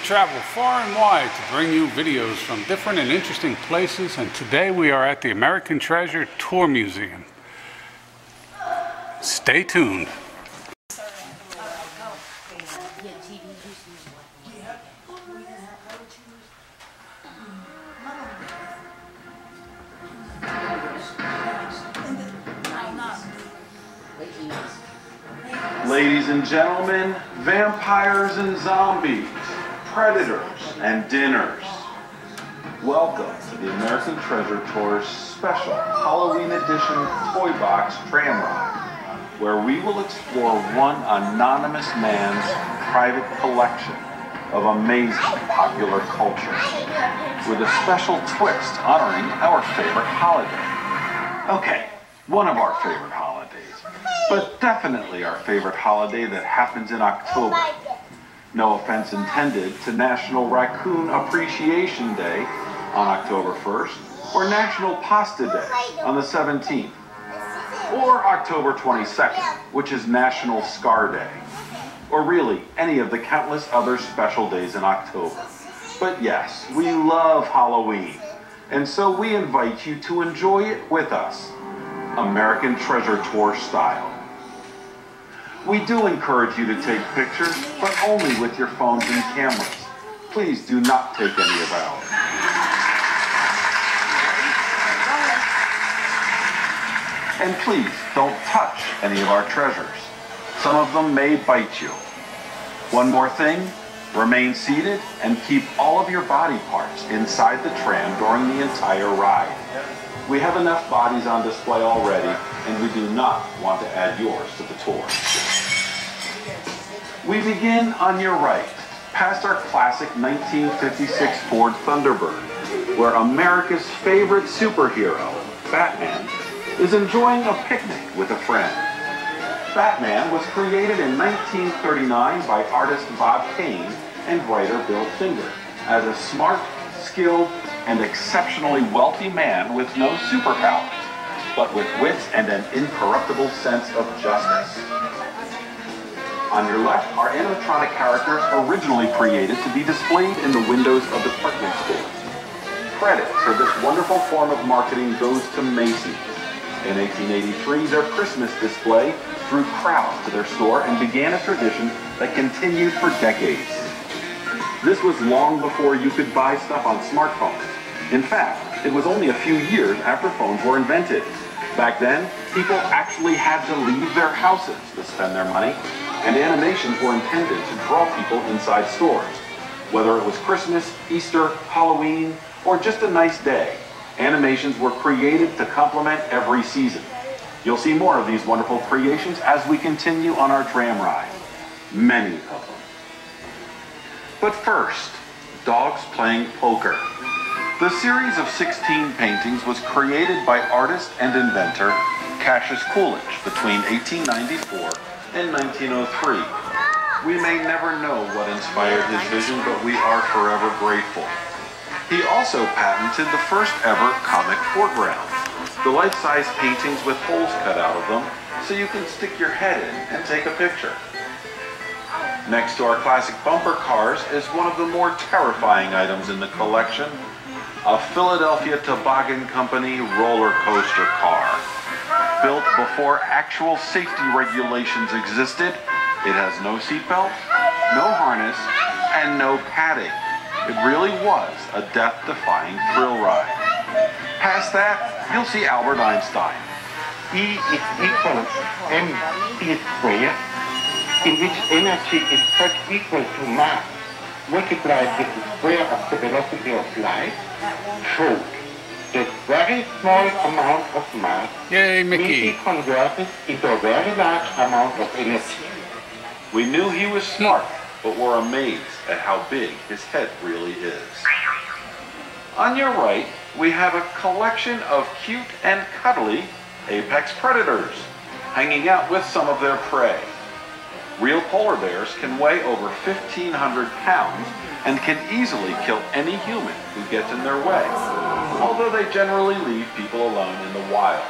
travel far and wide to bring you videos from different and interesting places, and today we are at the American Treasure Tour Museum. Stay tuned. Ladies and gentlemen, vampires and zombies, predators and dinners. Welcome to the American Treasure Tour's special Halloween edition Toy Box Tram Ride, where we will explore one anonymous man's private collection of amazing popular culture, with a special twist honoring our favorite holiday. Okay, one of our favorite holidays, but definitely our favorite holiday that happens in October. No offense intended to National Raccoon Appreciation Day on October 1st, or National Pasta Day on the 17th, or October 22nd, which is National Scar Day, or really any of the countless other special days in October. But yes, we love Halloween, and so we invite you to enjoy it with us, American Treasure Tour style. We do encourage you to take pictures, but only with your phones and cameras. Please do not take any of ours. And please don't touch any of our treasures. Some of them may bite you. One more thing, remain seated and keep all of your body parts inside the tram during the entire ride. We have enough bodies on display already, and we do not want to add yours to the tour. We begin on your right, past our classic 1956 Ford Thunderbird, where America's favorite superhero, Batman, is enjoying a picnic with a friend. Batman was created in 1939 by artist Bob Kane and writer Bill Finger as a smart, skilled, and exceptionally wealthy man with no superpowers, but with wits and an incorruptible sense of justice. On your left are animatronic characters originally created to be displayed in the windows of department stores. Credit for this wonderful form of marketing goes to Macy's. In 1883, their Christmas display drew crowds to their store and began a tradition that continued for decades. This was long before you could buy stuff on smartphones. In fact, it was only a few years after phones were invented. Back then, people actually had to leave their houses to spend their money, and animations were intended to draw people inside stores. Whether it was Christmas, Easter, Halloween, or just a nice day, animations were created to complement every season. You'll see more of these wonderful creations as we continue on our tram ride. Many of them. But first, dogs playing poker. The series of 16 paintings was created by artist and inventor Cassius Coolidge between 1894 and 1903. We may never know what inspired his vision, but we are forever grateful. He also patented the first ever comic foreground, the life-size paintings with holes cut out of them so you can stick your head in and take a picture. Next to our classic bumper cars is one of the more terrifying items in the collection, a Philadelphia Toboggan Company roller coaster car. Built before actual safety regulations existed, it has no seatbelt, no harness, and no padding. It really was a death-defying thrill ride. Past that, you'll see Albert Einstein. E is equal mc squared, in which energy is such equal to mass multiplied with the square of the velocity of light, showed that very small amount of mass Yay, may Mickey. be converted into a very large amount of energy. We knew he was smart, but were amazed at how big his head really is. On your right, we have a collection of cute and cuddly apex predators, hanging out with some of their prey. Real polar bears can weigh over 1,500 pounds and can easily kill any human who gets in their way, although they generally leave people alone in the wild.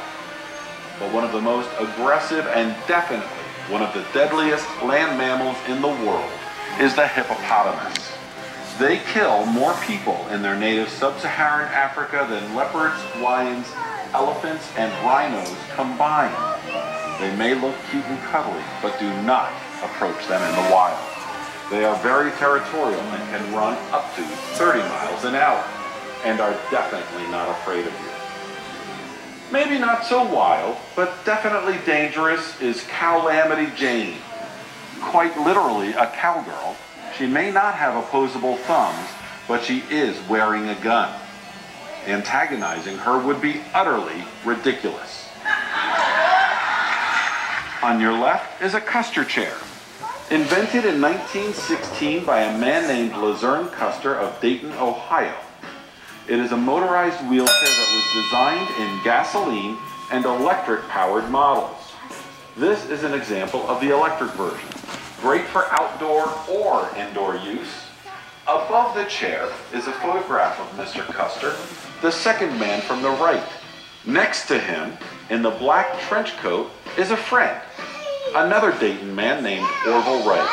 But one of the most aggressive and definitely one of the deadliest land mammals in the world is the hippopotamus. They kill more people in their native sub-Saharan Africa than leopards, lions, elephants, and rhinos combined. They may look cute and cuddly, but do not approach them in the wild. They are very territorial and can run up to 30 miles an hour and are definitely not afraid of you. Maybe not so wild, but definitely dangerous is Calamity Jane. Quite literally a cowgirl. She may not have opposable thumbs, but she is wearing a gun. Antagonizing her would be utterly ridiculous. On your left is a Custer chair. Invented in 1916 by a man named Luzerne Custer of Dayton, Ohio. It is a motorized wheelchair that was designed in gasoline and electric-powered models. This is an example of the electric version. Great for outdoor or indoor use. Above the chair is a photograph of Mr. Custer, the second man from the right. Next to him, in the black trench coat, is a friend, another Dayton man named Orville Wright,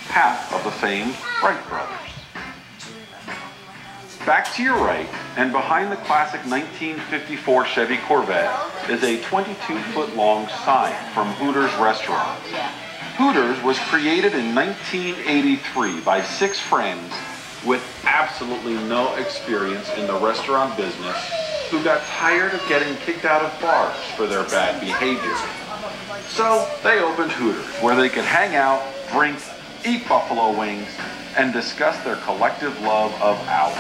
half of the famed Wright brothers. Back to your right, and behind the classic 1954 Chevy Corvette, is a 22-foot-long sign from Hooters Restaurant. Hooters was created in 1983 by 6 friends with absolutely no experience in the restaurant business who got tired of getting kicked out of bars for their bad behavior. So they opened Hooters, where they could hang out, drink, eat buffalo wings, and discuss their collective love of owls.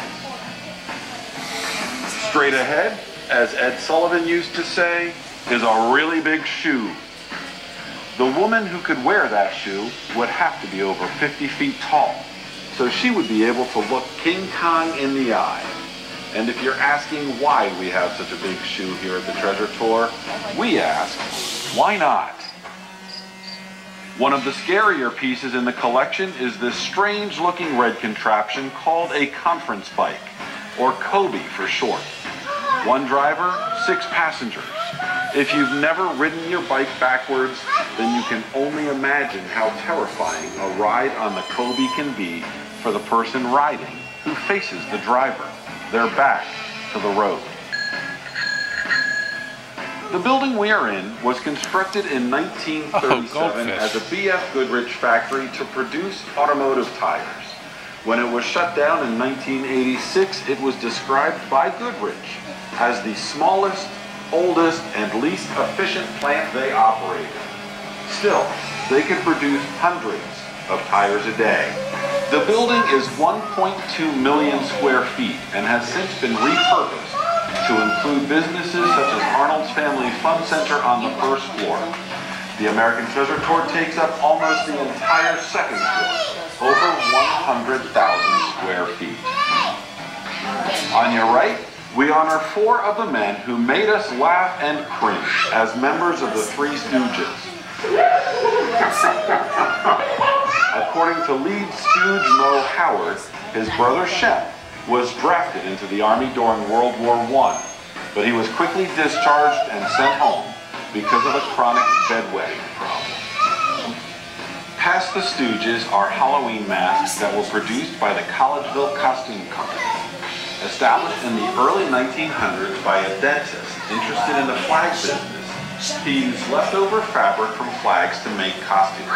Straight ahead, as Ed Sullivan used to say, is a really big shoe. The woman who could wear that shoe would have to be over 50 feet tall, so she would be able to look King Kong in the eye. And if you're asking why we have such a big shoe here at the Treasure Tour, we ask, why not? One of the scarier pieces in the collection is this strange-looking red contraption called a conference bike, or Kobe for short. 1 driver, 6 passengers. If you've never ridden your bike backwards, then you can only imagine how terrifying a ride on the Kobe can be for the person riding who faces the driver, their back to the road. The building we are in was constructed in 1937 as a B.F. Goodrich factory to produce automotive tires. When it was shut down in 1986, it was described by Goodrich as the smallest, oldest, and least efficient plant they operated. Still, they could produce hundreds of tires a day. The building is 1.2 million square feet and has since been repurposed to include businesses such as Arnold's Family Fun Center on the first floor. The American Treasure Tour takes up almost the entire second floor, over 100,000 square feet. On your right, we honor 4 of the men who made us laugh and cringe as members of the Three Stooges. According to lead stooge Mo Howard, his brother Shep was drafted into the Army during World War I, but he was quickly discharged and sent home because of a chronic bedwetting problem. Past the Stooges are Halloween masks that were produced by the Collegeville Costume Company. Established in the early 1900s by a dentist interested in the flag business, he used leftover fabric from flags to make costumes.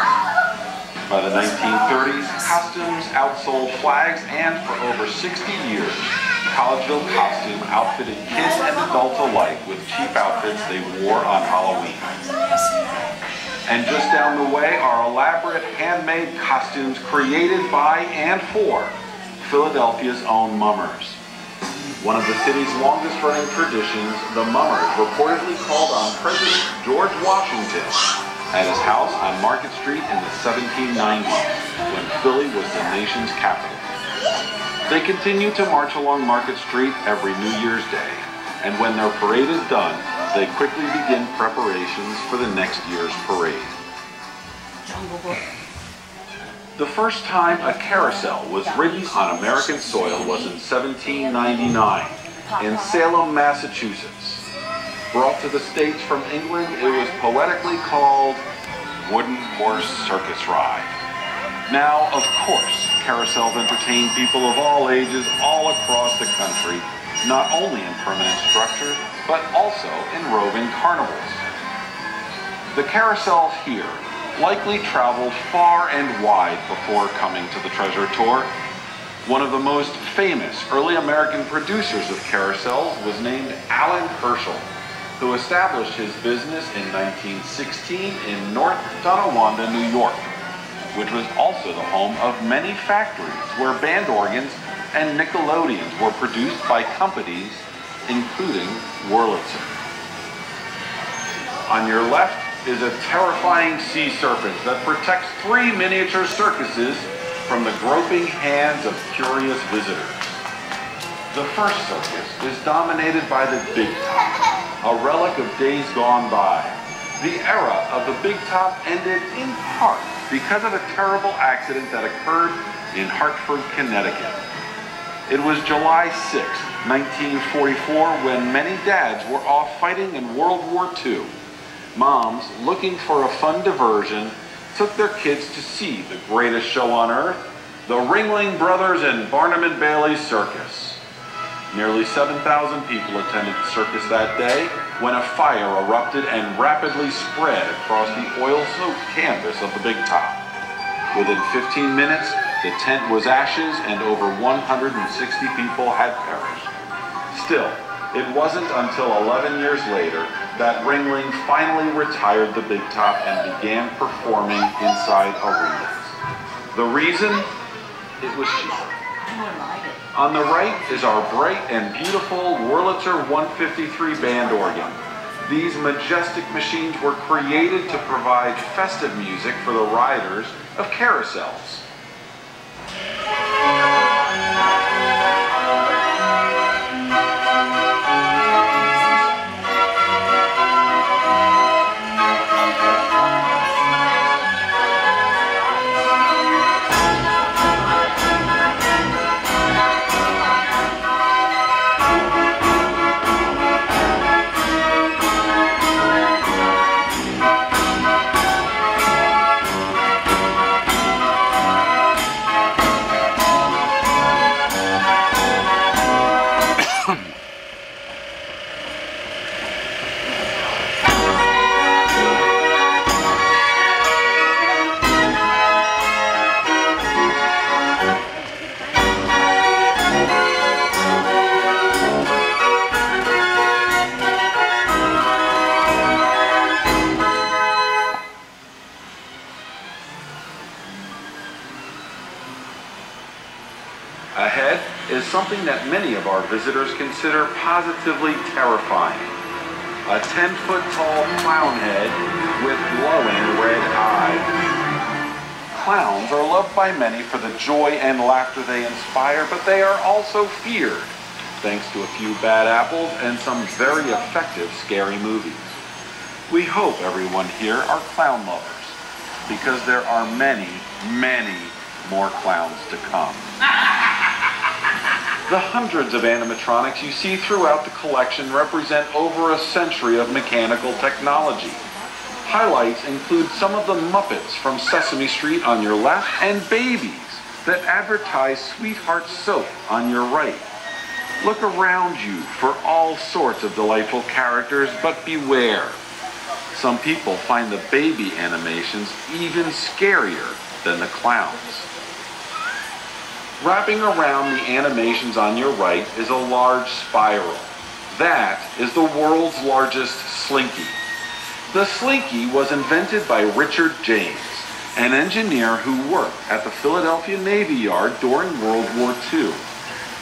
By the 1930s, costumes outsold flags, and for over 60 years, Collegeville Costume outfitted kids and adults alike with cheap outfits they wore on Halloween. And just down the way are elaborate handmade costumes created by and for Philadelphia's own mummers. One of the city's longest-running traditions, the mummers reportedly called on President George Washington at his house on Market Street in the 1790s, when Philly was the nation's capital. They continue to march along Market Street every New Year's Day, and when their parade is done, they quickly begin preparations for the next year's parade. The first time a carousel was ridden on American soil was in 1799 in Salem, Massachusetts. Brought to the States from England, it was poetically called Wooden Horse Circus Ride. Now, of course, Carousels entertain people of all ages all across the country, not only in permanent structures, but also in roving carnivals. The carousels here likely traveled far and wide before coming to the Treasure Tour. One of the most famous early American producers of carousels was named Alan Herschel, who established his business in 1916 in North Tonawanda, New York, which was also the home of many factories where band organs and Nickelodeons were produced by companies including Wurlitzer. On your left is a terrifying sea serpent that protects 3 miniature circuses from the groping hands of curious visitors. The first circus is dominated by the Big Top, a relic of days gone by. The era of the Big Top ended in part because of a terrible accident that occurred in Hartford, Connecticut. It was July 6, 1944, when many dads were off fighting in World War II. Moms, looking for a fun diversion, took their kids to see the greatest show on earth, the Ringling Brothers and Barnum and Bailey Circus. Nearly 7,000 people attended the circus that day when a fire erupted and rapidly spread across the oil-soaked canvas of the Big Top. Within 15 minutes, the tent was ashes and over 160 people had perished. Still, it wasn't until 11 years later that Ringling finally retired the Big Top and began performing inside arenas. The reason? It was cheaper. On the right is our bright and beautiful Wurlitzer 153 band organ. These majestic machines were created to provide festive music for the riders of carousels. Ahead is something that many of our visitors consider positively terrifying. A 10-foot tall clown head with glowing red eyes. Clowns are loved by many for the joy and laughter they inspire, but they are also feared, thanks to a few bad apples and some very effective scary movies. We hope everyone here are clown lovers, because there are many, many more clowns to come. The hundreds of animatronics you see throughout the collection represent over a century of mechanical technology. Highlights include some of the Muppets from Sesame Street on your left and babies that advertise Sweetheart Soap on your right. Look around you for all sorts of delightful characters, but beware. Some people find the baby animations even scarier than the clowns. Wrapping around the animations on your right is a large spiral. That is the world's largest Slinky. The Slinky was invented by Richard James, an engineer who worked at the Philadelphia Navy Yard during World War II.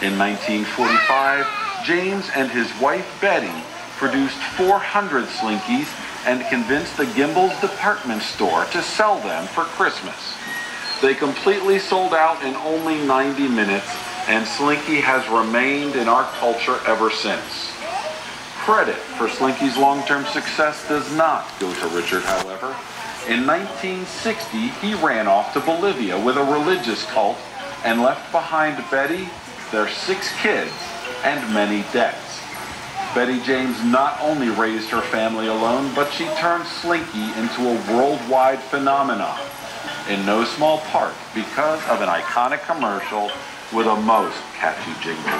In 1945, James and his wife Betty produced 400 Slinkies and convinced the Gimbel's department store to sell them for Christmas. They completely sold out in only 90 minutes, and Slinky has remained in our culture ever since. Credit for Slinky's long-term success does not go to Richard, however. In 1960, he ran off to Bolivia with a religious cult and left behind Betty, their 6 kids, and many debts. Betty James not only raised her family alone, but she turned Slinky into a worldwide phenomenon. in no small part because of an iconic commercial with a most catchy jingle.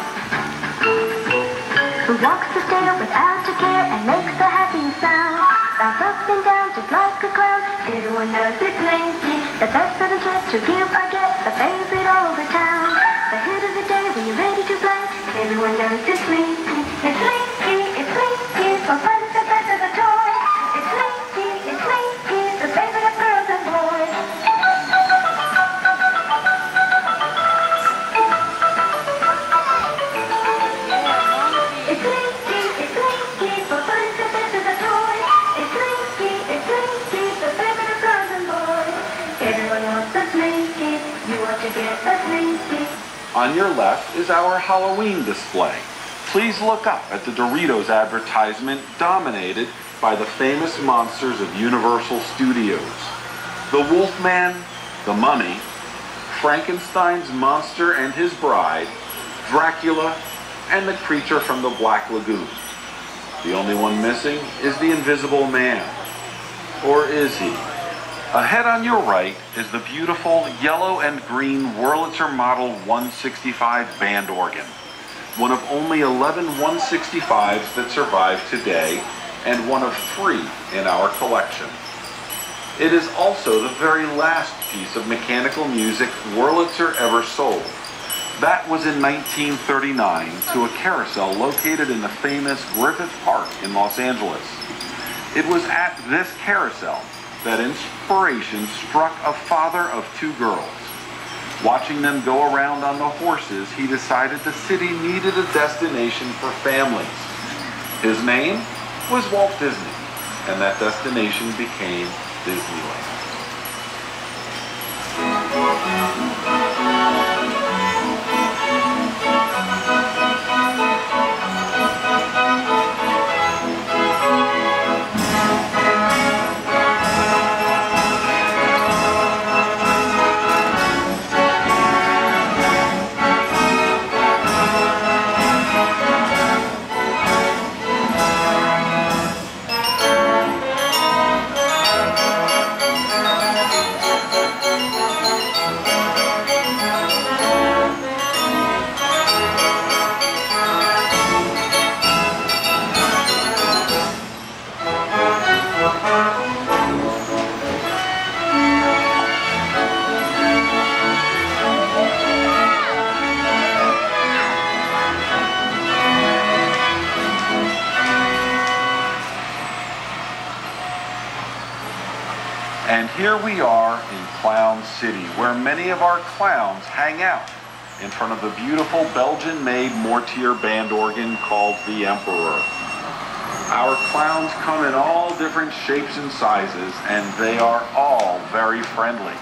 Who walks the stair without a care and makes the happy sound? Bounce up and down just like a clown. Everyone knows it's Slinky, the best of the kids to give or get, the favorite all over town. The hit of the day when you're ready to play. Everyone knows it's Slinky, it's Slinky, it's Slinky. For fun, it's the best of the toy. It's Slinky, the favorite of girls and boys. On your left is our Halloween display. Please look up at the Doritos advertisement dominated by the famous monsters of Universal Studios. The Wolfman, the Mummy, Frankenstein's monster and his bride, Dracula, and the creature from the Black Lagoon. The only one missing is the Invisible Man. Or is he? Ahead on your right is the beautiful yellow and green Wurlitzer Model 165 band organ, one of only 11 165s that survive today and one of 3 in our collection. It is also the very last piece of mechanical music Wurlitzer ever sold. That was in 1939 to a carousel located in the famous Griffith Park in Los Angeles. It was at this carousel that inspiration struck a father of 2 girls. Watching them go around on the horses, he decided the city needed a destination for families. His name was Walt Disney, and that destination became Disneyland. And here we are in Clown City, where many of our clowns hang out in front of the beautiful Belgian-made Mortier band organ called the Emperor. Our clowns come in all different shapes and sizes, and they are all very friendly.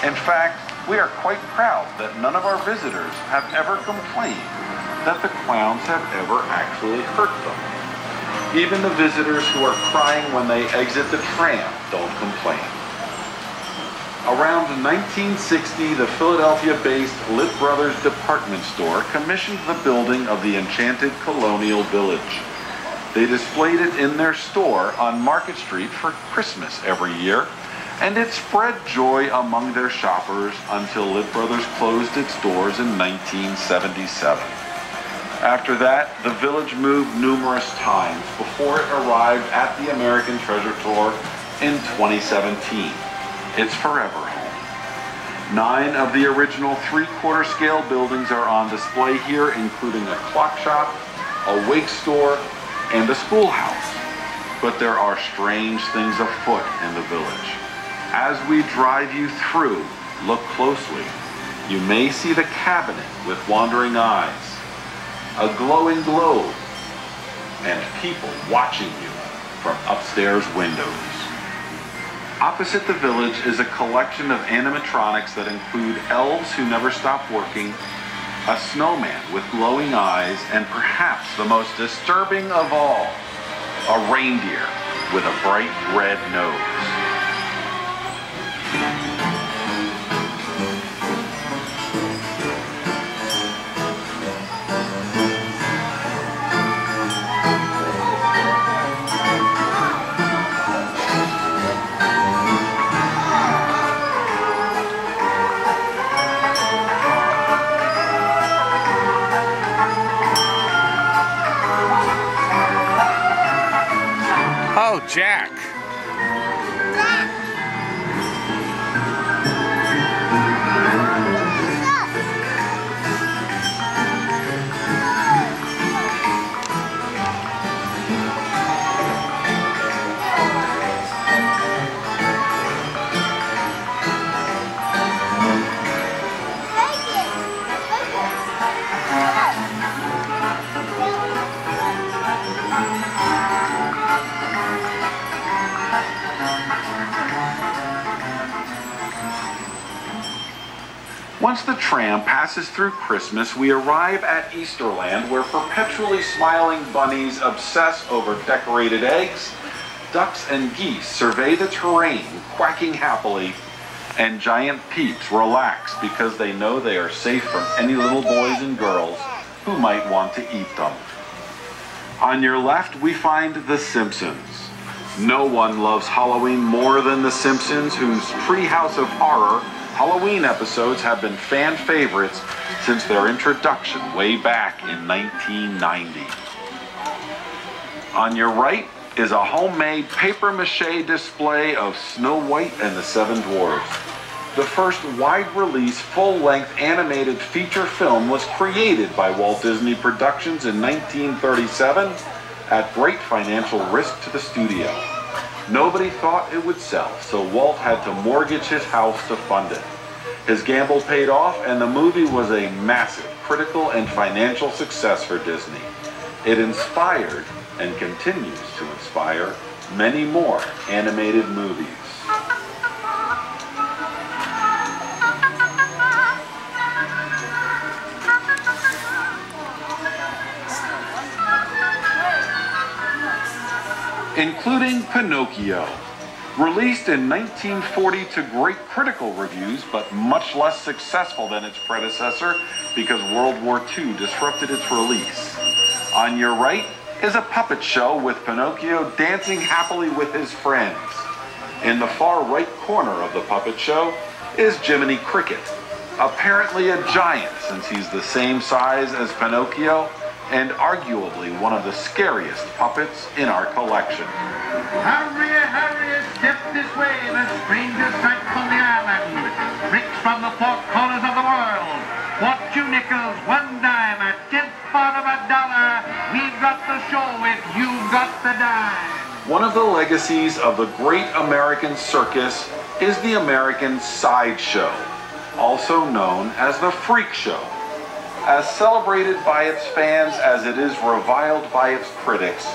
In fact, we are quite proud that none of our visitors have ever complained that the clowns have ever actually hurt them. Even the visitors who are crying when they exit the tram don't complain. Around 1960, the Philadelphia-based Lit Brothers department store commissioned the building of the enchanted Colonial Village. They displayed it in their store on Market Street for Christmas every year, and it spread joy among their shoppers until Lit Brothers closed its doors in 1977. After that, the village moved numerous times before it arrived at the American Treasure Tour in 2017. Its forever home. 9 of the original 3/4 scale buildings are on display here, including a clock shop, a wig store, and a schoolhouse. But there are strange things afoot in the village. As we drive you through, look closely. You may see the cabinet with wandering eyes, a glowing globe, and people watching you from upstairs windows. Opposite the village is a collection of animatronics that include elves who never stop working, a snowman with glowing eyes, and perhaps the most disturbing of all, a reindeer with a bright red nose. Oh, Jack. Once the tram passes through Christmas, we arrive at Easterland, where perpetually smiling bunnies obsess over decorated eggs, ducks and geese survey the terrain, quacking happily, and giant peeps relax because they know they are safe from any little boys and girls who might want to eat them. On your left, we find The Simpsons. No one loves Halloween more than The Simpsons, whose Treehouse of Horror Halloween episodes have been fan favorites since their introduction way back in 1990. On your right is a homemade papier-mâché display of Snow White and the Seven Dwarfs. The first wide-release, full-length animated feature film was created by Walt Disney Productions in 1937 at great financial risk to the studio. Nobody thought it would sell, so Walt had to mortgage his house to fund it. His gamble paid off, and the movie was a massive critical and financial success for Disney. It inspired, and continues to inspire, many more animated movies. Including Pinocchio. Released in 1940 to great critical reviews, but much less successful than its predecessor because World War II disrupted its release. On your right is a puppet show with Pinocchio dancing happily with his friends. In the far right corner of the puppet show is Jiminy Cricket, apparently a giant since he's the same size as Pinocchio, and arguably one of the scariest puppets in our collection. Hurry, hurry, step this way, the stranger sight from the island. Tricks from the four corners of the world. For 2 nickels, 1 dime, a 10th part of $1. We've got the show if you've got the dime. One of the legacies of the great American circus is the American sideshow, also known as the freak show. As celebrated by its fans as it is reviled by its critics,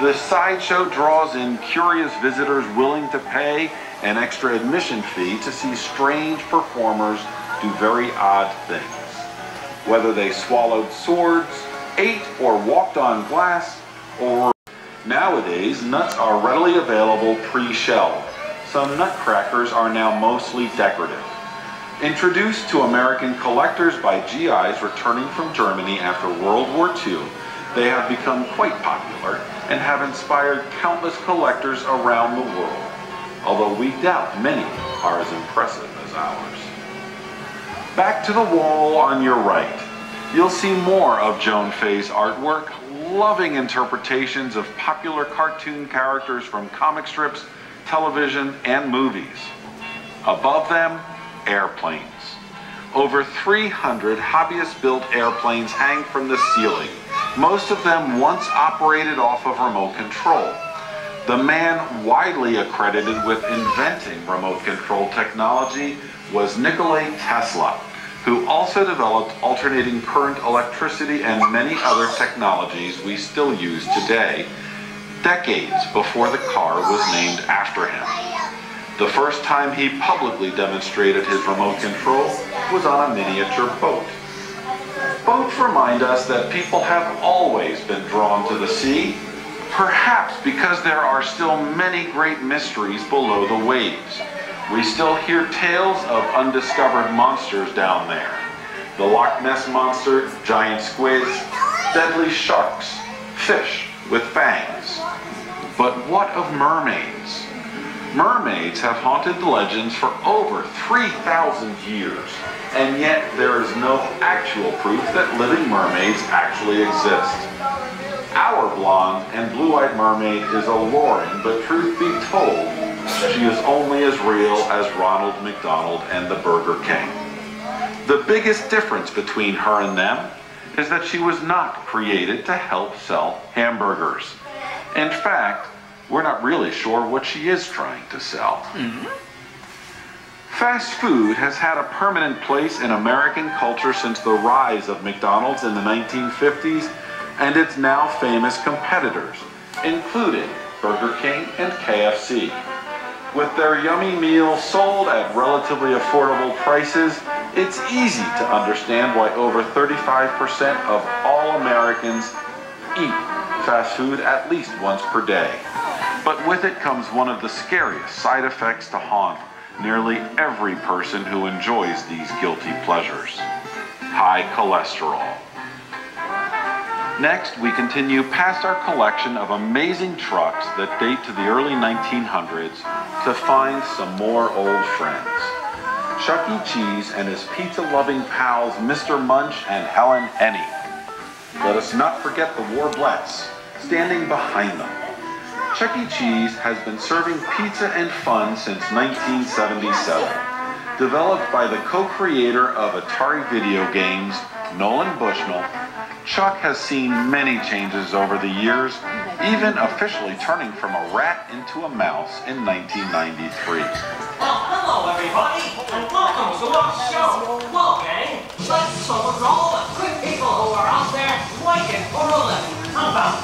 the sideshow draws in curious visitors willing to pay an extra admission fee to see strange performers do very odd things. Whether they swallowed swords, ate or walked on glass, or... Nowadays, nuts are readily available pre-shelled. Some nutcrackers are now mostly decorative. Introduced to American collectors by GIs returning from Germany after World War II, they have become quite popular and have inspired countless collectors around the world, although we doubt many are as impressive as ours. Back to the wall on your right, you'll see more of Joan Fay's artwork, loving interpretations of popular cartoon characters from comic strips, television, and movies. Above them, airplanes. Over 300 hobbyist-built airplanes hang from the ceiling, most of them once operated off of remote control. The man widely accredited with inventing remote control technology was Nikola Tesla, who also developed alternating current electricity and many other technologies we still use today, decades before the car was named after him. The first time he publicly demonstrated his remote control was on a miniature boat. Boats remind us that people have always been drawn to the sea, perhaps because there are still many great mysteries below the waves. We still hear tales of undiscovered monsters down there. The Loch Ness Monster, giant squids, deadly sharks, fish with fangs. But what of mermaids? Mermaids have haunted the legends for over 3,000 years, and yet there is no actual proof that living mermaids actually exist. Our blonde and blue-eyed mermaid is alluring, but truth be told, she is only as real as Ronald McDonald and the Burger King. The biggest difference between her and them is that she was not created to help sell hamburgers. In fact, we're not really sure what she is trying to sell. Fast food has had a permanent place in American culture since the rise of McDonald's in the 1950s and its now famous competitors, including Burger King and KFC. With their yummy meals sold at relatively affordable prices, it's easy to understand why over 35% of all Americans eat fast food at least once per day. But with it comes one of the scariest side effects to haunt nearly every person who enjoys these guilty pleasures: high cholesterol. Next, we continue past our collection of amazing trucks that date to the early 1900s to find some more old friends. Chuck E. Cheese and his pizza-loving pals Mr. Munch and Helen Henny. Let us not forget the Warblettes standing behind them. Chuck E. Cheese has been serving pizza and fun since 1977. Developed by the co-creator of Atari video games, Nolan Bushnell, Chuck has seen many changes over the years, even officially turning from a rat into a mouse in 1993. Well, hello everybody, and welcome to our show. Well, gang, let's celebrate all the good people who are out there working for a living. How about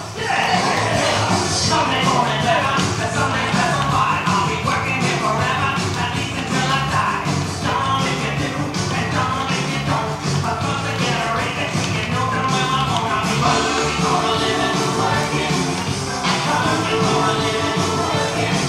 someday gonna live, and someday specified. I'll be working here forever, at least until I die. Darn if you do, and darn if you don't. But first I get a raise, you know that where I'm going. I'll be working for a living, working. Working for a living, working.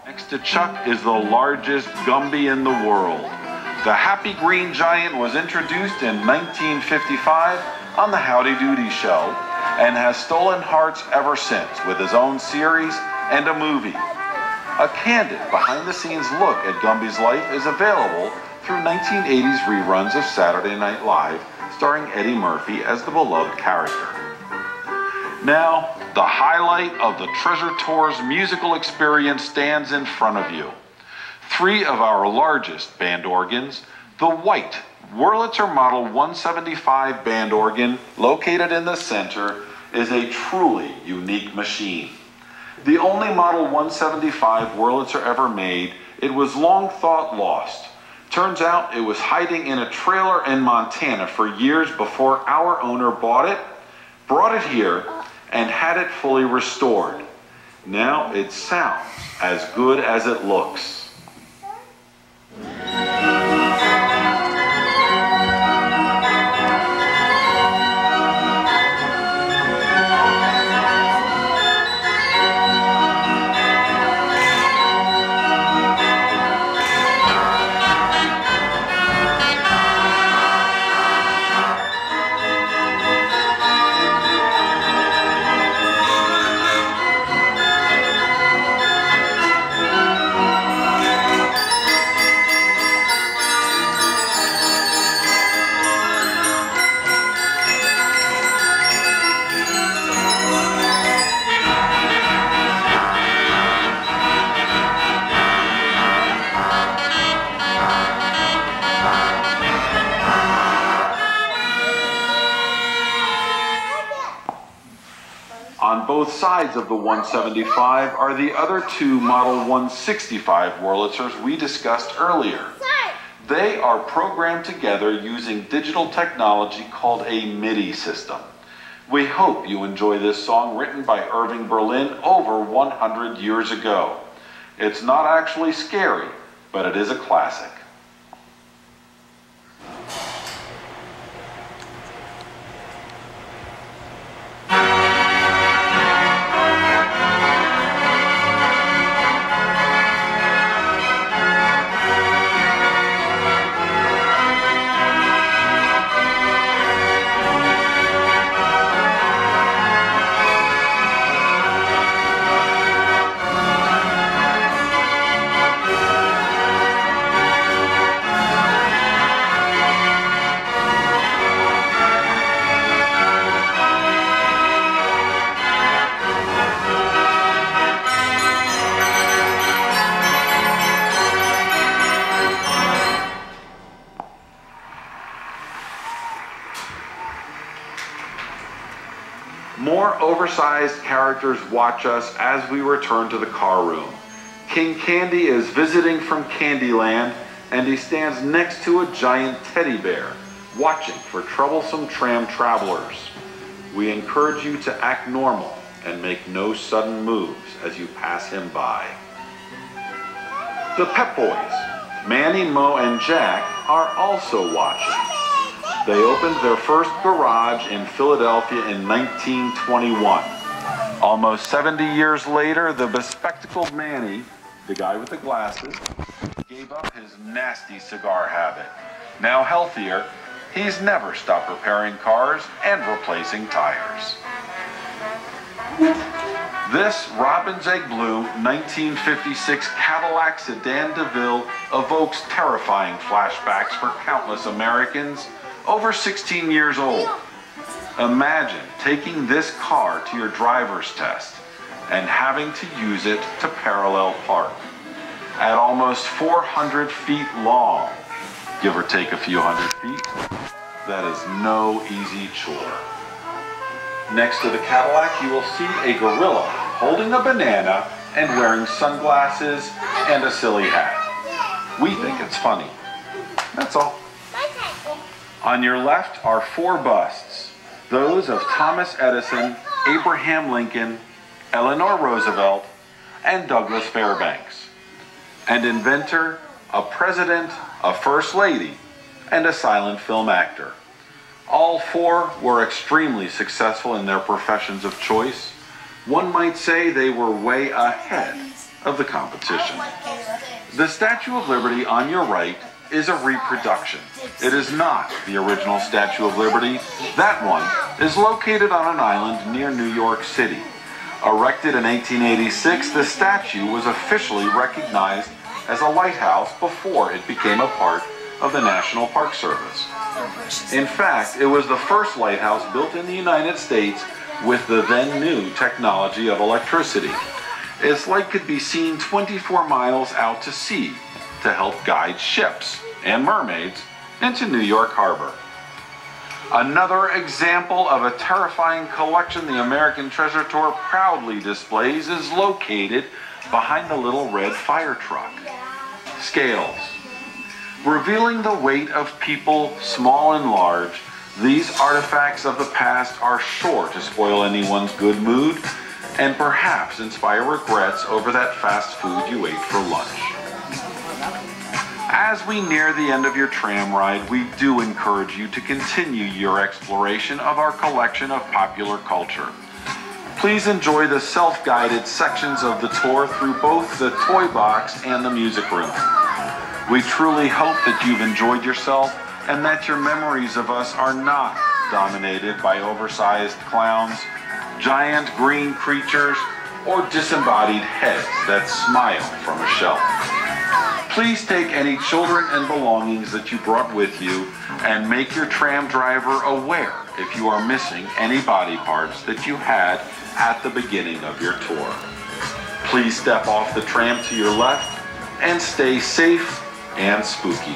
Next to Chuck is the largest Gumby in the world. The Happy Green Giant was introduced in 1955 on the Howdy Doody Show and has stolen hearts ever since with his own series and a movie. A candid behind-the-scenes look at Gumby's life is available through 1980s reruns of Saturday Night Live, starring Eddie Murphy as the beloved character. Now, the highlight of the Treasure Tour's musical experience stands in front of you. Three of our largest band organs, the white Wurlitzer Model 175 band organ, located in the center, is a truly unique machine. The only Model 175 Wurlitzer ever made, it was long thought lost. Turns out it was hiding in a trailer in Montana for years before our owner bought it, brought it here, and had it fully restored. Now it sounds as good as it looks. both sides of the 175 are the other two Model 165 Wurlitzers we discussed earlier. They are programmed together using digital technology called a MIDI system. We hope you enjoy this song written by Irving Berlin over 100 years ago. It's not actually scary, but it is a classic. More oversized characters watch us as we return to the car room. King Candy is visiting from Candyland, and he stands next to a giant teddy bear, watching for troublesome tram travelers. We encourage you to act normal and make no sudden moves as you pass him by. The Pep Boys, Manny, Mo, and Jack, are also watching. They opened their first garage in Philadelphia in 1921. Almost 70 years later, the bespectacled Manny, the guy with the glasses, gave up his nasty cigar habit. Now healthier, he's never stopped repairing cars and replacing tires. This Robin's Egg Blue 1956 Cadillac Sedan DeVille evokes terrifying flashbacks for countless Americans over 16 years old. Imagine taking this car to your driver's test and having to use it to parallel park. At almost 400 feet long, give or take a few hundred feet, that is no easy chore. Next to the Cadillac, you will see a gorilla holding a banana and wearing sunglasses and a silly hat. We think it's funny. That's all. On your left are four busts, those of Thomas Edison, Abraham Lincoln, Eleanor Roosevelt, and Douglas Fairbanks. An inventor, a president, a first lady, and a silent film actor. All four were extremely successful in their professions of choice. One might say they were way ahead of the competition. The Statue of Liberty on your right is a reproduction. It is not the original Statue of Liberty. That one is located on an island near New York City. Erected in 1886, the statue was officially recognized as a lighthouse before it became a part of the National Park Service. In fact, it was the first lighthouse built in the United States with the then new technology of electricity. Its light could be seen 24 miles out to sea to help guide ships and mermaids into New York Harbor. Another example of a terrifying collection the American Treasure Tour proudly displays is located behind the little red fire truck. Scales. Revealing the weight of people, small and large, these artifacts of the past are sure to spoil anyone's good mood and perhaps inspire regrets over that fast food you ate for lunch. As we near the end of your tram ride, we do encourage you to continue your exploration of our collection of popular culture. Please enjoy the self-guided sections of the tour through both the toy box and the music room. We truly hope that you've enjoyed yourself and that your memories of us are not dominated by oversized clowns, giant green creatures, or disembodied heads that smile from a shelf. Please take any children and belongings that you brought with you and make your tram driver aware if you are missing any body parts that you had at the beginning of your tour. Please step off the tram to your left and stay safe and spooky.